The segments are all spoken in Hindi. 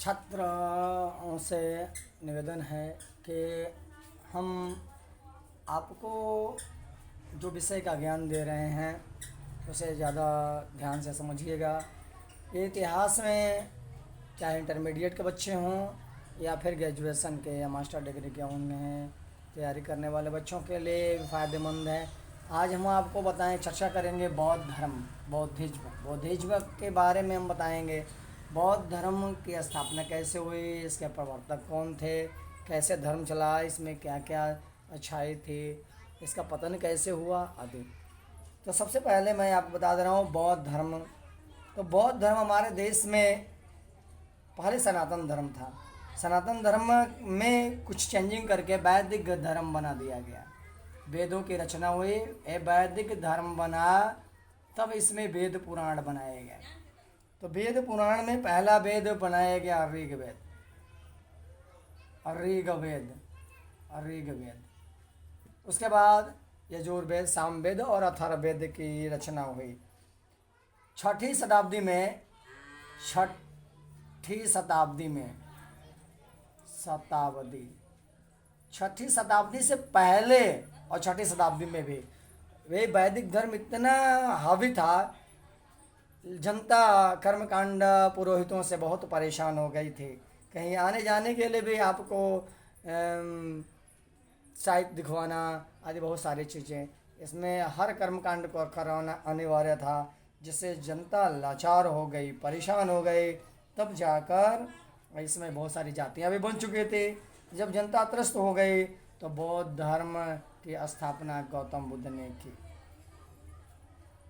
छात्रों से निवेदन है कि हम आपको जो विषय का ज्ञान दे रहे हैं उसे ज़्यादा ध्यान से समझिएगा। ये इतिहास में चाहे इंटरमीडिएट के बच्चे हों या फिर ग्रेजुएशन के या मास्टर डिग्री के उनमें तैयारी करने वाले बच्चों के लिए फ़ायदेमंद है। आज हम आपको चर्चा करेंगे बौद्ध धर्म, बौद्धिज्म के बारे में हम बताएंगे। बौद्ध धर्म की स्थापना कैसे हुई, इसके प्रवर्तक कौन थे, कैसे धर्म चला, इसमें क्या क्या अच्छाई थी, इसका पतन कैसे हुआ आदि। तो सबसे पहले मैं आपको बता दे रहा हूँ बौद्ध धर्म। तो बौद्ध धर्म हमारे देश में पहले सनातन धर्म था। सनातन धर्म में कुछ चेंजिंग करके वैदिक धर्म बना दिया गया। वेदों की रचना हुई, वैदिक धर्म बना, तब इसमें वेद पुराण बनाए गए। तो वेद पुराण में पहला वेद बनाया गया ऋग्वेद। उसके बाद यजुर्वेद, सामवेद और अथर्ववेद की रचना हुई। छठी शताब्दी से पहले और छठी शताब्दी में भी वे वैदिक धर्म इतना हावी था, जनता कर्मकांड पुरोहितों से बहुत परेशान हो गई थी। कहीं आने जाने के लिए भी आपको साइट दिखवाना आदि बहुत सारी चीज़ें, इसमें हर कर्मकांड को कराना अनिवार्य था, जिससे जनता लाचार हो गई, परेशान हो गई। तब जाकर इसमें बहुत सारी जातियां भी बन चुकी थी। जब जनता त्रस्त हो गई तो बौद्ध धर्म की स्थापना गौतम बुद्ध ने की।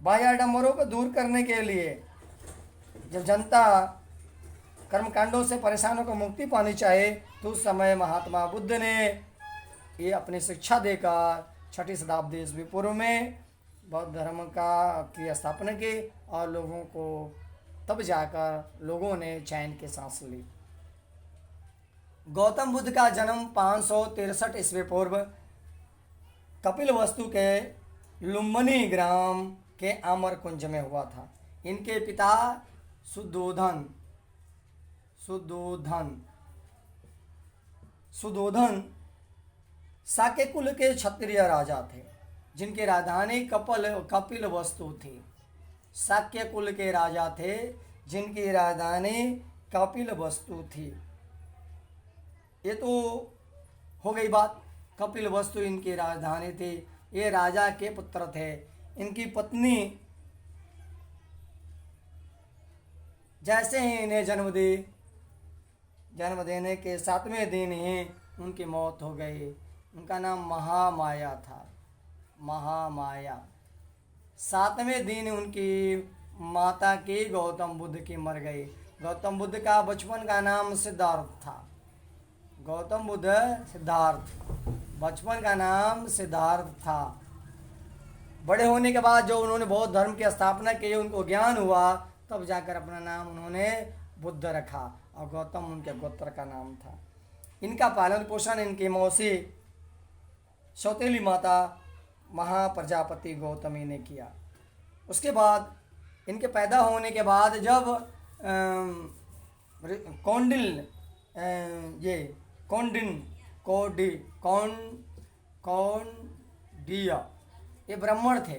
बाह्य आडंबरों को दूर करने के लिए जब जनता कर्मकांडों से परेशानों को मुक्ति पानी चाहे, तो उस समय महात्मा बुद्ध ने ये अपनी शिक्षा देकर छठी शताब्दी ईस्वी पूर्व में बौद्ध धर्म की स्थापना की और लोगों को तब जाकर लोगों ने चैन की सांस ली। गौतम बुद्ध का जन्म 563 ईस्वी पूर्व कपिलवस्तु के लुम्बिनी ग्राम के आमर कुंज में हुआ था। इनके पिता सुदोधन साके कुल के क्षत्रिय राजा थे, जिनकी राजधानी कपिलवस्तु थी। शाक्य कुल के राजा थे जिनकी राजधानी कपिलवस्तु थी। ये तो हो गई बात, कपिलवस्तु इनकी राजधानी थी। ये राजा के पुत्र थे। इनकी पत्नी जैसे ही इन्हें जन्म देने के 7वें दिन ही उनकी मौत हो गई। उनका नाम महामाया था। महामाया 7वें दिन उनकी माता की गौतम बुद्ध की मर गई। गौतम बुद्ध का बचपन का नाम सिद्धार्थ था। बचपन का नाम सिद्धार्थ था। बड़े होने के बाद जो उन्होंने बौद्ध धर्म की स्थापना की, उनको ज्ञान हुआ, तब जाकर अपना नाम उन्होंने बुद्ध रखा और गौतम उनके गोत्र का नाम था। इनका पालन पोषण इनकी मौसी सौतेली माता महाप्रजापति गौतमी ने किया। उसके बाद इनके पैदा होने के बाद जब कौंडिय ये ब्राह्मण थे,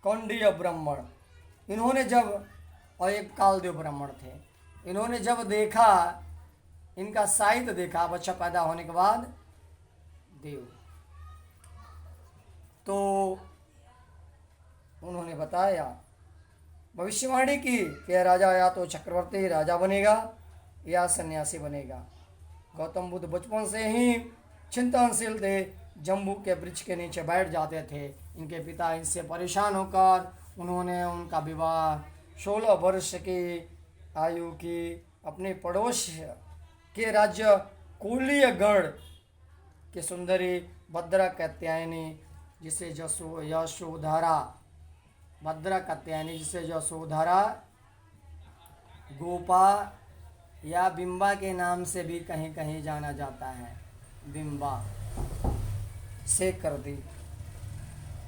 कौंडिय ब्राह्मण। इन्होंने जब, और एक कालदेव ब्राह्मण थे, इन्होंने जब देखा, इनका साहित्य देखा बच्चा पैदा होने के बाद देव, तो उन्होंने बताया, भविष्यवाणी की कि राजा या तो चक्रवर्ती राजा बनेगा या सन्यासी बनेगा। गौतम बुद्ध बचपन से ही चिंतनशील थे, जम्बू के वृक्ष के नीचे बैठ जाते थे। इनके पिता इनसे परेशान होकर उन्होंने उनका विवाह 16 वर्ष की आयु की अपने पड़ोस के राज्य कोलियगढ़ की सुंदरी भद्रा कात्यायनी जिसे यशोधरा गोपा या बिंबा के नाम से भी कहीं कहीं जाना जाता है, बिंबा से कर दी।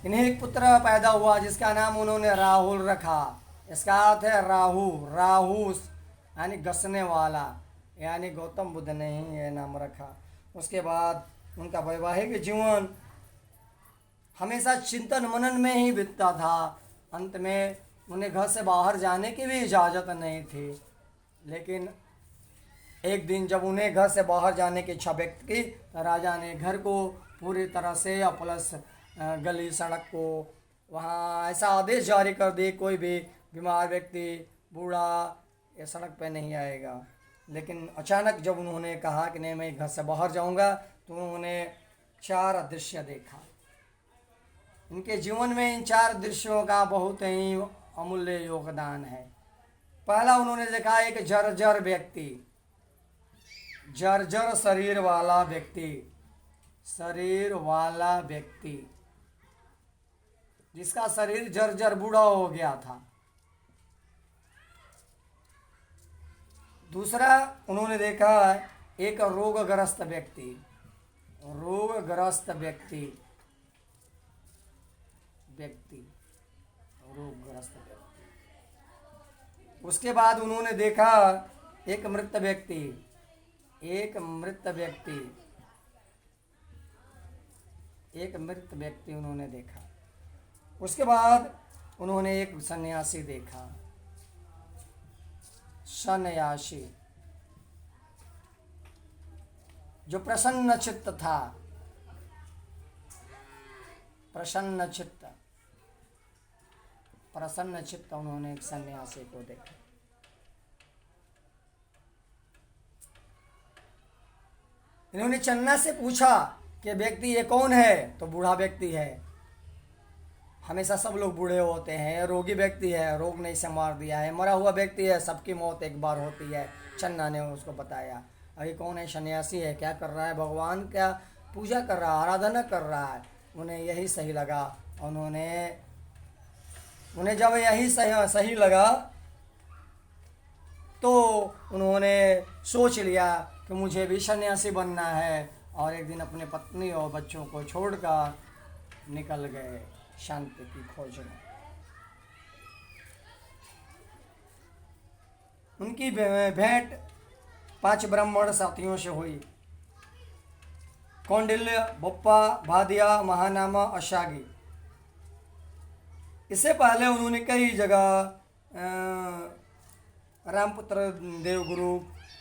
इन्हें एक पुत्र पैदा हुआ जिसका नाम उन्होंने राहुल रखा। इसका अर्थ है राहु यानी घसने वाला। यानी गौतम बुद्ध ने ही यह नाम रखा। उसके बाद उनका वैवाहिक जीवन हमेशा चिंतन मनन में ही बीतता था। अंत में उन्हें घर से बाहर जाने की भी इजाज़त नहीं थी। लेकिन एक दिन जब उन्हें घर से बाहर जाने की इच्छा व्यक्त की तो राजा ने घर को पूरी तरह से प्लस गली सड़क को वहाँ ऐसा आदेश जारी कर दी, कोई भी बीमार व्यक्ति बूढ़ा ये सड़क पे नहीं आएगा। लेकिन अचानक जब उन्होंने कहा कि नहीं मैं घर से बाहर जाऊंगा, तो उन्होंने 4 दृश्य देखा। इनके जीवन में इन 4 दृश्यों का बहुत ही अमूल्य योगदान है। पहला उन्होंने देखा एक जर्जर व्यक्ति, जर्जर शरीर वाला व्यक्ति जिसका शरीर जर्जर बूढ़ा हो गया था। दूसरा उन्होंने देखा एक रोगग्रस्त व्यक्ति, उसके बाद उन्होंने देखा एक मृत व्यक्ति उन्होंने देखा। उसके बाद उन्होंने एक सन्यासी देखा, जो प्रसन्न चित्त उन्होंने एक सन्यासी को देखा। इन्होंने चन्ना से पूछा कि व्यक्ति ये कौन है, तो बूढ़ा व्यक्ति है। हमेशा सब लोग बूढ़े होते हैं। रोगी व्यक्ति है, रोग ने इसे मार दिया है। मरा हुआ व्यक्ति है, सबकी मौत एक बार होती है। चन्ना ने उसको बताया। अरे कौन है? सन्यासी है। क्या कर रहा है? भगवान क्या पूजा कर रहा है, आराधना कर रहा है। उन्हें यही सही लगा। उन्हें जब यही सही लगा तो उन्होंने सोच लिया कि मुझे भी सन्यासी बनना है, और एक दिन अपने पत्नी और बच्चों को छोड़कर निकल गए शांति की खोज में। उनकी भेंट 5 ब्राह्मण साथियों से हुई। कौंडिल्य, बप्पा, भादिया, महानामा, अशागी। इससे पहले उन्होंने कई जगह रामपुत्र देवगुरु,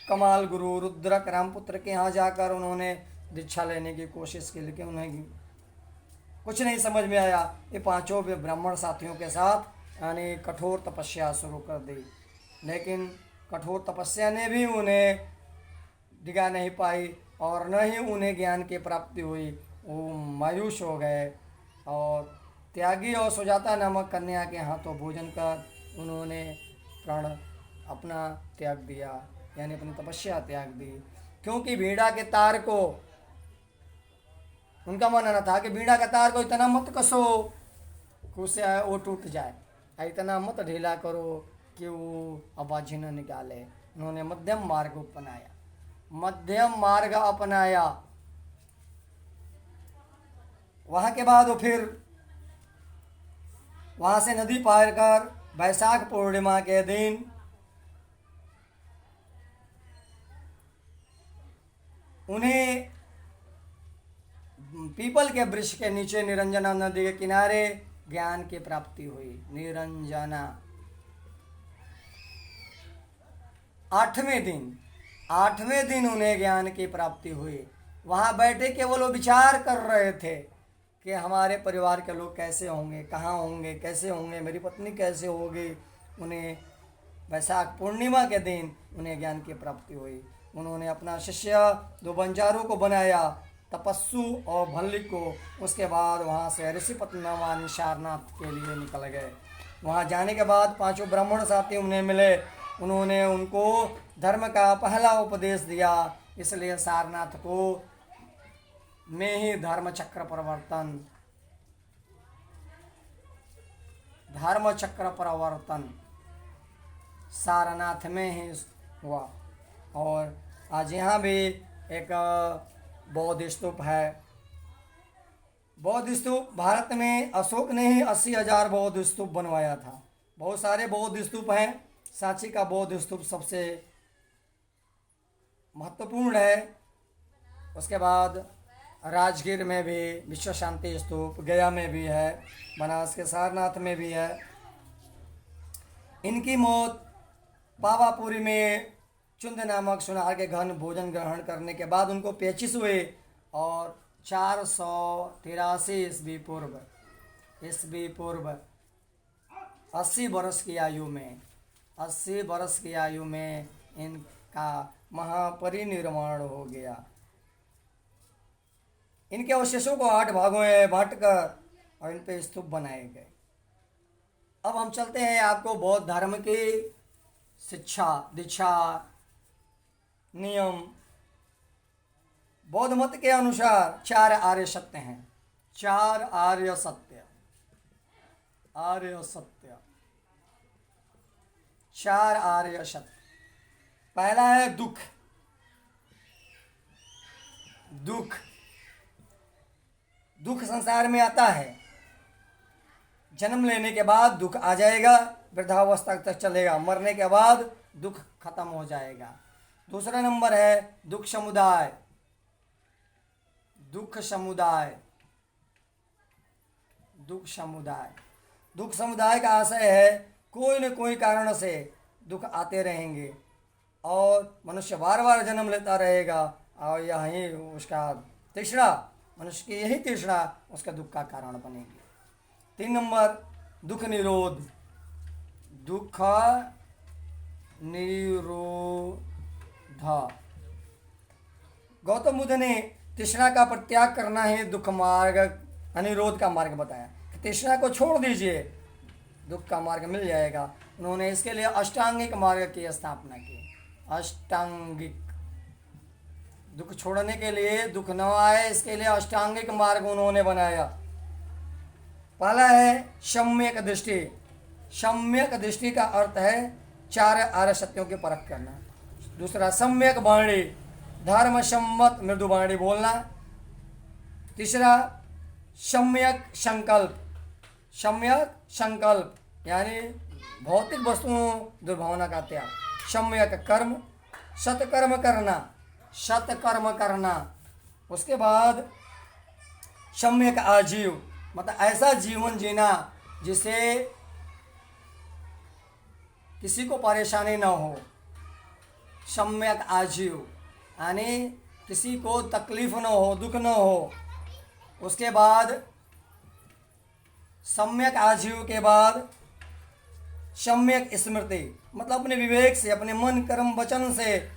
कमाल गुरु, रुद्रक रामपुत्र के यहाँ जाकर उन्होंने दीक्षा लेने की कोशिश की, लेकिन उन्हें कुछ नहीं समझ में आया। ये 5 ब्राह्मण साथियों के साथ यानी कठोर तपस्या शुरू कर दी, लेकिन कठोर तपस्या ने भी उन्हें डिगा नहीं पाई और न ही उन्हें ज्ञान की प्राप्ति हुई। वो मायूस हो गए और त्यागी और सुजाता नामक कन्या के हाथों भोजन कर उन्होंने प्राण अपना त्याग दिया, यानी अपनी तपस्या त्याग दी। क्योंकि बीड़ा के तार को, उनका मानना था कि बीड़ा के तार को इतना मत कसो कि उससे वो टूट जाए, इतना मत ढीला करो कि वो आवाज़ न निकाले। उन्होंने मध्यम मार्ग अपनाया। वहाँ के बाद वो फिर वहाँ से नदी पार कर वैशाख पूर्णिमा के दिन उन्हें पीपल के वृक्ष के नीचे निरंजना नदी के किनारे ज्ञान की प्राप्ति हुई। निरंजना 8वें दिन उन्हें ज्ञान की प्राप्ति हुई। वहाँ बैठे केवल वो विचार कर रहे थे कि हमारे परिवार के लोग कैसे होंगे, कहाँ होंगे, कैसे होंगे, मेरी पत्नी कैसे होगी। उन्हें वैशाख पूर्णिमा के दिन उन्हें ज्ञान की प्राप्ति हुई। उन्होंने अपना शिष्य 2 बंजारों को बनाया, तपस्सु और भल्ली को। उसके बाद वहाँ से ऋषिपत्नावानी सारनाथ के लिए निकल गए। वहाँ जाने के बाद 5 ब्राह्मण साथी उन्हें मिले। उन्होंने उनको धर्म का पहला उपदेश दिया। इसलिए सारनाथ को में ही धर्म चक्र परिवर्तन सारनाथ में ही हुआ। और आज यहाँ भी एक बौद्ध स्तूप है। बौद्ध स्तूप भारत में अशोक ने ही 80,000 बौद्ध स्तूप बनवाया था। बहुत सारे बौद्ध स्तूप हैं। सांची का बौद्ध स्तूप सबसे महत्वपूर्ण है। उसके बाद राजगीर में भी विश्व शांति स्तूप, गया में भी है, बनारस के सारनाथ में भी है। इनकी मौत पावापुरी में चुंद नामक सुनार के घन भोजन ग्रहण करने के बाद उनको पेचिश हुए और 483 ईस्वी पूर्व 80 वर्ष की आयु में 80 वर्ष की आयु में इनका महापरिनिर्वाण हो गया। इनके अवशेषों को 8 भागों में बांटकर और इन पे स्तूप बनाए गए। अब हम चलते हैं आपको बौद्ध धर्म की शिक्षा, दीक्षा, नियम। बौद्ध मत के अनुसार 4 आर्य सत्य हैं। 4 आर्य सत्य, आर्य सत्य, 4 आर्य सत्य। पहला है दुख। दुख दुख संसार में आता है। जन्म लेने के बाद दुख आ जाएगा, वृद्धावस्था तक चलेगा, मरने के बाद दुख खत्म हो जाएगा। दूसरा नंबर है दुख समुदाय। दुख समुदाय, दुख समुदाय, दुख समुदाय का आशय है कोई न कोई कारण से दुख आते रहेंगे और मनुष्य बार बार जन्म लेता रहेगा और यही उसका तृष्णा, मनुष्य की यही तृष्णा उसका दुख का कारण बनेगी। 3 नंबर दुख निरोध। दुख निरोध। गौतम बुद्ध ने तृष्णा का परित्याग करना है दुख मार्ग, अनिरोध का मार्ग बताया। तृष्णा को छोड़ दीजिए, दुख का मार्ग मिल जाएगा। उन्होंने इसके लिए अष्टांगिक मार्ग की स्थापना की। अष्टांगिक, दुख छोड़ने के लिए, दुख न आए इसके लिए अष्टांगिक मार्ग उन्होंने बनाया। पहला है सम्यक दृष्टि। सम्यक दृष्टि का अर्थ है 4 आर्य सत्यों की परख करना। दूसरा सम्यक वाणी, धर्म सम्मत मृदु वाणी बोलना। तीसरा सम्यक संकल्प। सम्यक संकल्प यानी भौतिक वस्तुओं दुर्भावना का त्याग। सम्यक कर्म, सत्कर्म करना, सत्कर्म करना। उसके बाद सम्यक आजीव, मतलब ऐसा जीवन जीना जिससे किसी को परेशानी न हो। सम्यक आजीव यानी किसी को तकलीफ न हो, दुख न हो। उसके बाद सम्यक आजीव के बाद सम्यक स्मृति, मतलब अपने विवेक से, अपने मन कर्म वचन से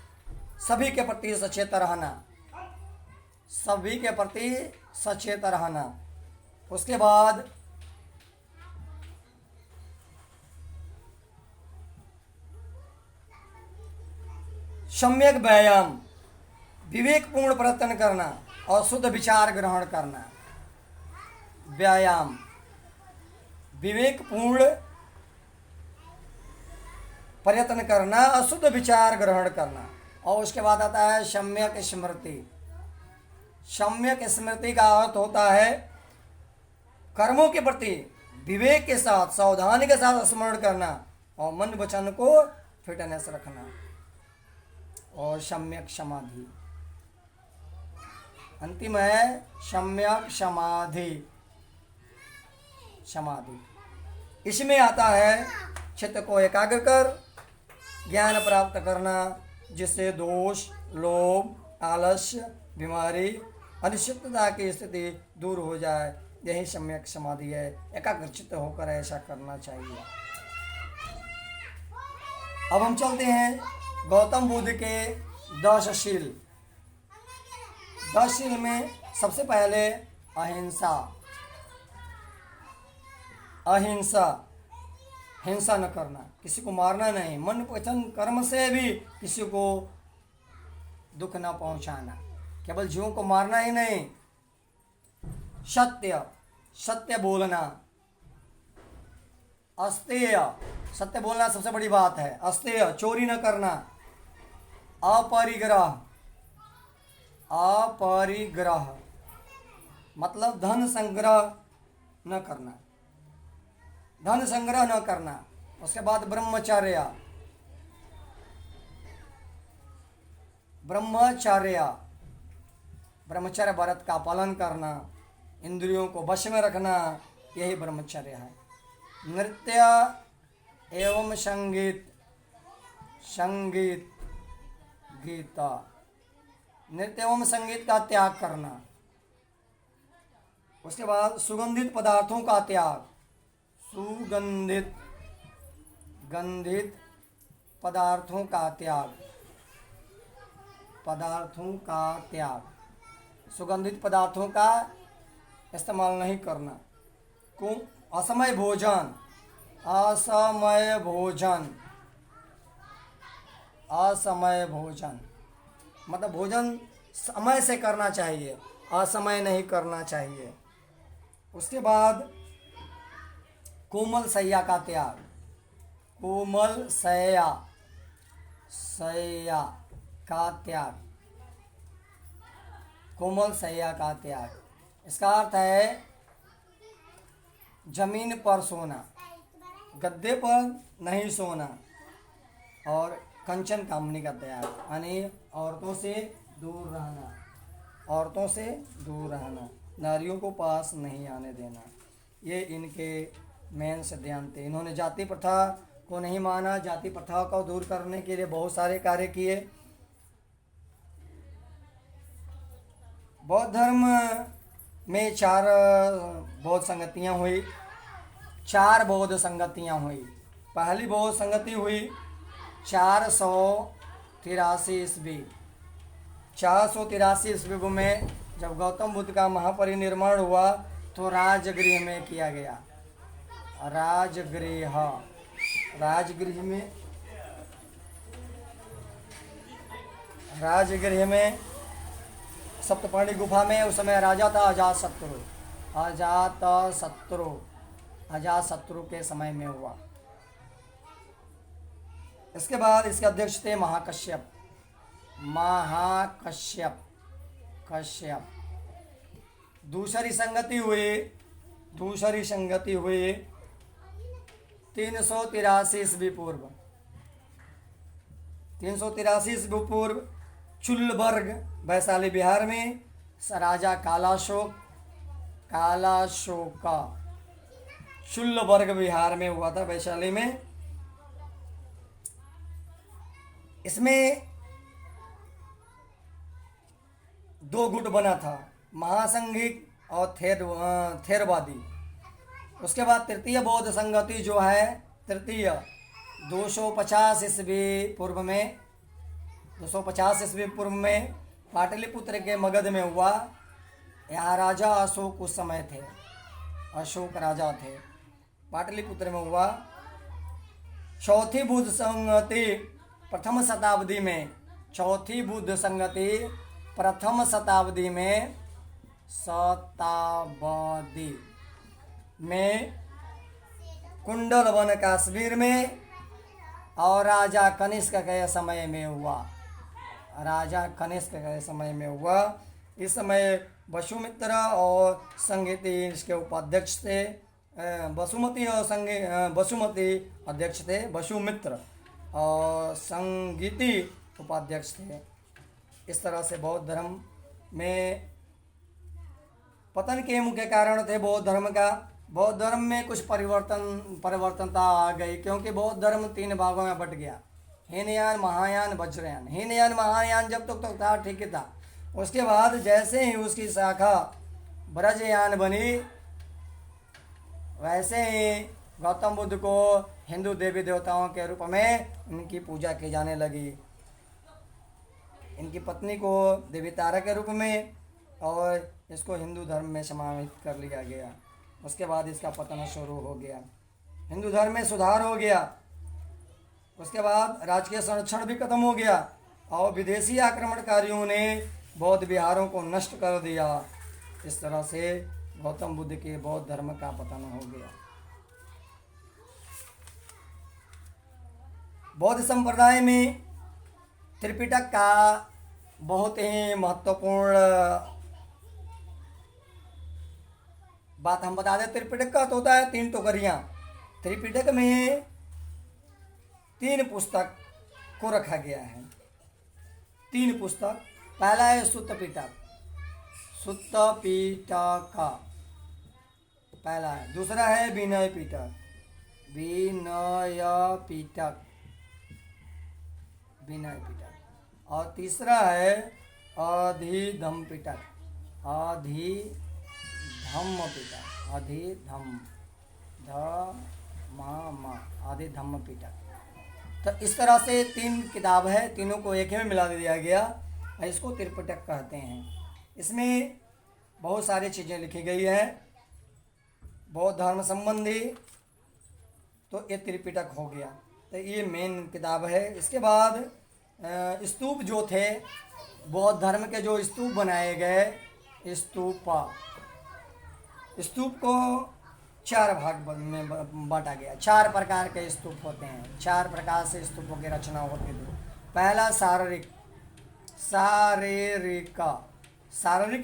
सभी के प्रति सचेत रहना, सभी के प्रति सचेत रहना। उसके बाद सम्यक व्यायाम, विवेकपूर्ण प्रयत्न करना और शुद्ध विचार ग्रहण करना। व्यायाम, विवेकपूर्ण प्रयत्न करना और शुद्ध विचार ग्रहण करना। और उसके बाद आता है सम्यक स्मृति। सम्यक स्मृति का अर्थ होता है कर्मों के प्रति विवेक के साथ, सावधानी के साथ स्मरण करना और मन वचन को फिटनेस रखना। और सम्यक समाधि, अंतिम है सम्यक समाधि। समाधि इसमें आता है चित्त को एकाग्र कर ज्ञान प्राप्त करना, जिससे दोष, लोभ, आलस्य, बीमारी, अनिश्चितता की स्थिति दूर हो जाए। यही सम्यक समाधि है। एकाग्रचित्त होकर ऐसा करना चाहिए। अब हम चलते हैं गौतम बुद्ध के 10 शील। 10 शील में सबसे पहले अहिंसा। अहिंसा, हिंसा न करना, किसी को मारना नहीं, मन वचन कर्म से भी किसी को दुख न पहुंचाना। केवल जीवों को मारना ही नहीं, सत्य, सत्य बोलना। अस्तेय, सत्य बोलना सबसे बड़ी बात है। अस्तेय, चोरी न करना। अपरिग्रह, अपरिग्रह मतलब धन संग्रह न करना, धन संग्रह न करना। उसके बाद ब्रह्मचर्य, ब्रह्मचर्य, ब्रह्मचर्य व्रत का पालन करना, इंद्रियों को वश में रखना, यही ब्रह्मचर्य है। नृत्य एवं संगीत, संगीत गीता, नृत्य एवं संगीत का त्याग करना। उसके बाद सुगंधित पदार्थों का त्याग, सुगंधित गंधित पदार्थों का त्याग, पदार्थों का त्याग, सुगंधित पदार्थों का इस्तेमाल नहीं करना। असमय भोजन, असमय भोजन, असमय भोजन मतलब भोजन समय से करना चाहिए, असमय नहीं करना चाहिए। उसके बाद कोमल शैया का त्याग, कोमल शैया, शैया का त्याग, कोमल शैया का त्याग। इसका अर्थ है जमीन पर सोना, गद्दे पर नहीं सोना, और कंचन कामनी का त्याग, यानी औरतों से दूर रहना, औरतों से दूर रहना, नारियों को पास नहीं आने देना। ये इनके मेन सिद्धांत थे। इन्होंने जाति प्रथा को नहीं माना, जाति प्रथा को दूर करने के लिए बहुत सारे कार्य किए। बौद्ध धर्म में 4 बौद्ध संगतियाँ हुई, 4 बौद्ध संगतियाँ हुई। पहली बौद्ध संगति हुई 483 ईस्वी, 483 ईस्वी में जब गौतम बुद्ध का महापरिनिर्वाण हुआ तो राजगृह में किया गया। राजगृह, राजगृह में, राजगृह में सप्तपर्णी गुफा में उस समय राजा था अजातशत्रु, अजातशत्रु, अजातशत्रु के समय में हुआ। इसके बाद इसके अध्यक्ष थे महाकश्यप, महाकश्यप, कश्यप। दूसरी संगति हुई, दूसरी संगति हुई 383 ईस्वी पूर्व, 383 ईस्वी पूर्व चुल्लबर्ग वैशाली बिहार में राजा कालाशोक, कालाशोका चुल्लबर्ग बिहार में हुआ था, वैशाली में। इसमें 2 गुट बना था, महासंघिक और थेरवादी। उसके बाद तृतीय बौद्ध संगति जो है, तृतीय 250 ईस्वी पूर्व में, 250 ईस्वी पूर्व में पाटलिपुत्र के मगध में हुआ। यहाँ राजा अशोक उस समय थे, अशोक राजा थे, पाटलिपुत्र में हुआ। चौथी बुद्ध संगति प्रथम शताब्दी में, चौथी बुद्ध संगति प्रथम शताब्दी में, शताब्दी में कुंडलवन कश्मीर में और राजा कनिष्क के समय में हुआ, राजा कनिष्क के समय में हुआ। इस समय वसुमित्र और संगीति इसके उपाध्यक्ष थे, वसुमती और वसुमती अध्यक्ष थे, वसुमित्र और संगीति उपाध्यक्ष थे। इस तरह से बौद्ध धर्म में पतन के मुख्य कारण थे बौद्ध धर्म का। बौद्ध धर्म में कुछ परिवर्तनता आ गई, क्योंकि बौद्ध धर्म 3 भागों में बट गया, हीनयान, महायान, वज्रयान। हीनयान महायान जब तक था ठीक था, उसके बाद जैसे ही उसकी शाखा ब्रजयान बनी, वैसे ही गौतम बुद्ध को हिंदू देवी देवताओं के रूप में इनकी पूजा की जाने लगी, इनकी पत्नी को देवी तारा के रूप में, और इसको हिंदू धर्म में समाहित कर लिया गया। उसके बाद इसका पतन शुरू हो गया, हिंदू धर्म में सुधार हो गया। उसके बाद राजकीय संरक्षण भी खत्म हो गया और विदेशी आक्रमणकारियों ने बौद्ध विहारों को नष्ट कर दिया। इस तरह से गौतम बुद्ध के बौद्ध धर्म का पतन हो गया। बौद्ध संप्रदाय में त्रिपिटक का बहुत ही महत्वपूर्ण बात हम बता दें। त्रिपिटक का तो होता है 3 टोकरियाँ। त्रिपिटक में 3 पुस्तक को रखा गया है। 3 पुस्तक। पहला है सुत्त पिटक, सुत्त पिटक पहला है। दूसरा है विनय पिटक, विनय पिटक, विनय पिटक। और तीसरा है अधिधम पिटक, अधिधम पिटक, अधिधम धम अधिधम पिटक। तो इस तरह से 3 किताब है, तीनों को एक ही में मिला दिया गया, इसको त्रिपिटक कहते हैं। इसमें बहुत सारी चीज़ें लिखी गई हैं बौद्ध धर्म संबंधी, तो ये त्रिपिटक हो गया। तो ये मेन किताब है। इसके बाद स्तूप जो थे, बौद्ध धर्म के जो स्तूप बनाए गए, स्तूप को 4 भाग में बांटा गया। 4 प्रकार के स्तूप होते हैं, 4 प्रकार से स्तूपों की रचना होती थी। पहला शारीरिक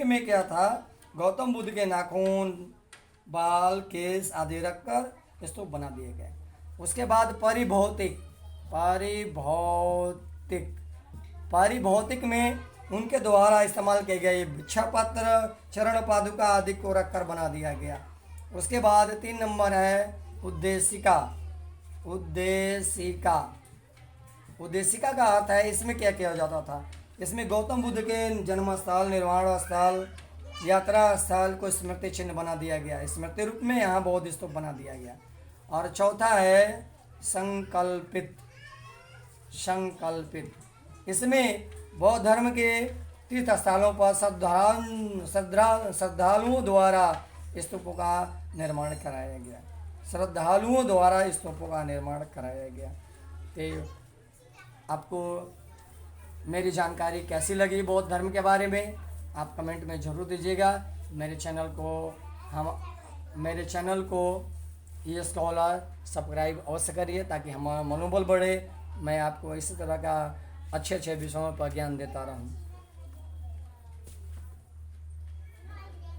में क्या था, गौतम बुद्ध के नाखून, बाल, केस आदि रखकर स्तूप बना दिए गए। उसके बाद पारिभौतिक में उनके द्वारा इस्तेमाल किए गए भिक्षापत्र, चरण पादुका आदि को रखकर बना दिया गया। उसके बाद 3 नंबर है उद्देशिका का अर्थ है, इसमें क्या किया जाता था, इसमें गौतम बुद्ध के जन्म स्थल, निर्वाण स्थल, यात्रा स्थल को स्मृति चिन्ह बना दिया गया, स्मृति रूप में यहाँ बौद्ध स्तूप बना दिया गया। और चौथा है संकल्पित, इसमें बौद्ध धर्म के तीर्थ स्थलों पर श्रद्धालुओं द्वारा स्तूपों का निर्माण कराया गया, तो आपको मेरी जानकारी कैसी लगी बौद्ध धर्म के बारे में, आप कमेंट में ज़रूर दीजिएगा। मेरे चैनल को ये स्कॉलर सब्सक्राइब अवश्य करिए, ताकि हमारा मनोबल बढ़े, मैं आपको इसी तरह का अच्छे विषयों पर ज्ञान देता रहूं।